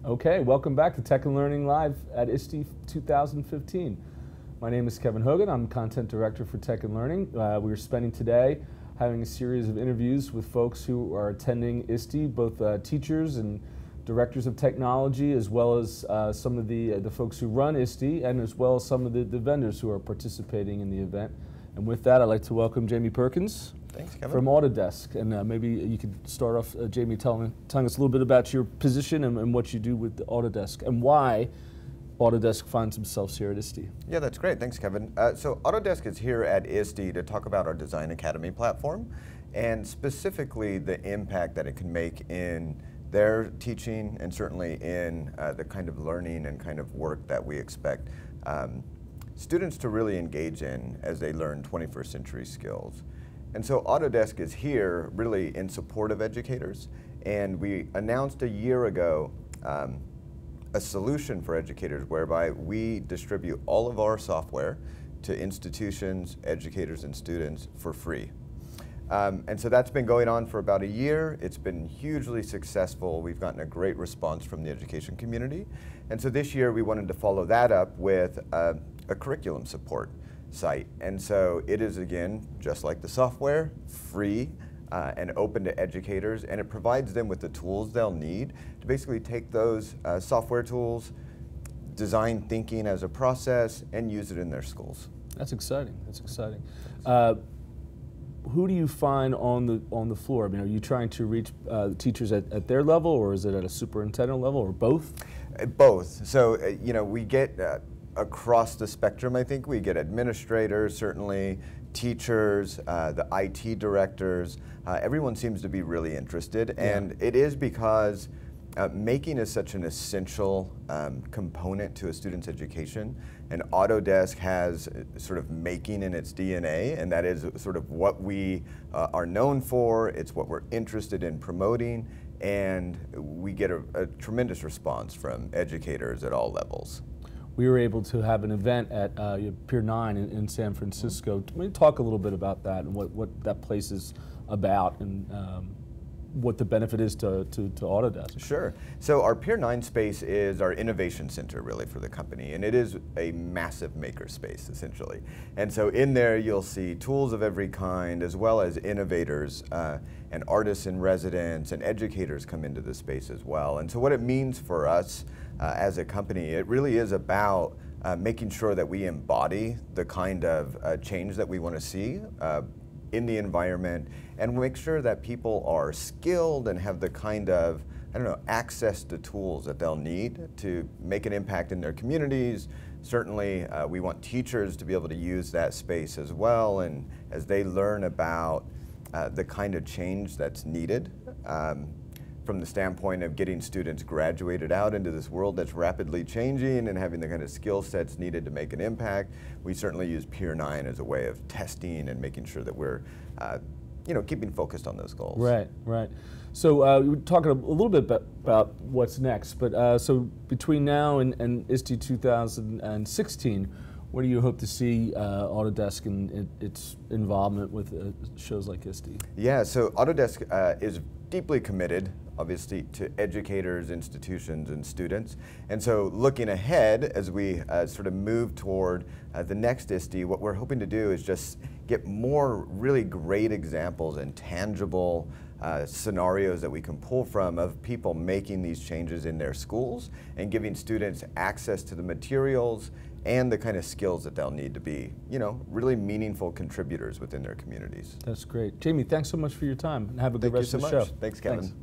Okay, welcome back to Tech and Learning Live at ISTE 2015. My name is Kevin Hogan. I'm Content Director for Tech and Learning. We're spending today having a series of interviews with folks who are attending ISTE, both teachers and directors of technology, as well as some of the folks who run ISTE, and as well as some of the vendors who are participating in the event. And with that, I'd like to welcome Jamie Perkins. Thanks, Kevin. From Autodesk, and maybe you could start off, Jamie, telling us a little bit about your position and what you do with Autodesk, and why Autodesk finds themselves here at ISTE. Yeah, that's great. Thanks, Kevin. So Autodesk is here at ISTE to talk about our Design Academy platform, and specifically the impact that it can make in their teaching, and certainly in the kind of learning and kind of work that we expect students to really engage in as they learn 21st century skills. And so Autodesk is here really in support of educators, and we announced a year ago a solution for educators whereby we distribute all of our software to institutions, educators, and students for free. And so that's been going on for about a year. It's been hugely successful. We've gotten a great response from the education community. And so this year we wanted to follow that up with a curriculum support site. And so it is, again, just like the software, free and open to educators, and it provides them with the tools they'll need to basically take those software tools, design thinking as a process, and use it in their schools. That's exciting. That's exciting. Who do you find on the floor? I mean, are you trying to reach teachers at their level, or is it at a superintendent level, or both? Both. So, you know, we get across the spectrum, I think. We get administrators, certainly, teachers, the IT directors. Everyone seems to be really interested, and it is because making is such an essential component to a student's education, and Autodesk has sort of making in its DNA, and that is sort of what we are known for. It's what we're interested in promoting, and we get a tremendous response from educators at all levels. We were able to have an event at Pier 9 in San Francisco. Can we talk a little bit about that and what that place is about, and what the benefit is to Autodesk? Sure. So our Pier 9 space is our innovation center, really, for the company, and it is a massive maker space, essentially. And so in there you'll see tools of every kind, as well as innovators and artists in residence, and educators come into the space as well. And so what it means for us as a company, it really is about making sure that we embody the kind of change that we want to see in the environment, and make sure that people are skilled and have the kind of, I don't know, access to tools that they'll need to make an impact in their communities. Certainly, we want teachers to be able to use that space as well, and as they learn about the kind of change that's needed from the standpoint of getting students graduated out into this world that's rapidly changing and having the kind of skill sets needed to make an impact. We certainly use Pier 9 as a way of testing and making sure that we're you know, keeping focused on those goals. Right, right. So we were talking a little bit about what's next, but so between now and ISTE 2016, where do you hope to see Autodesk and its involvement with shows like ISTE? Yeah, so Autodesk is deeply committed, obviously, to educators, institutions, and students. And so looking ahead, as we sort of move toward the next ISTE, what we're hoping to do is just get more really great examples and tangible scenarios that we can pull from of people making these changes in their schools and giving students access to the materials and the kind of skills that they'll need to be, you know, really meaningful contributors within their communities. That's great. Jamie, thanks so much for your time, and have a good rest of the show. Thanks, Kevin. Thanks.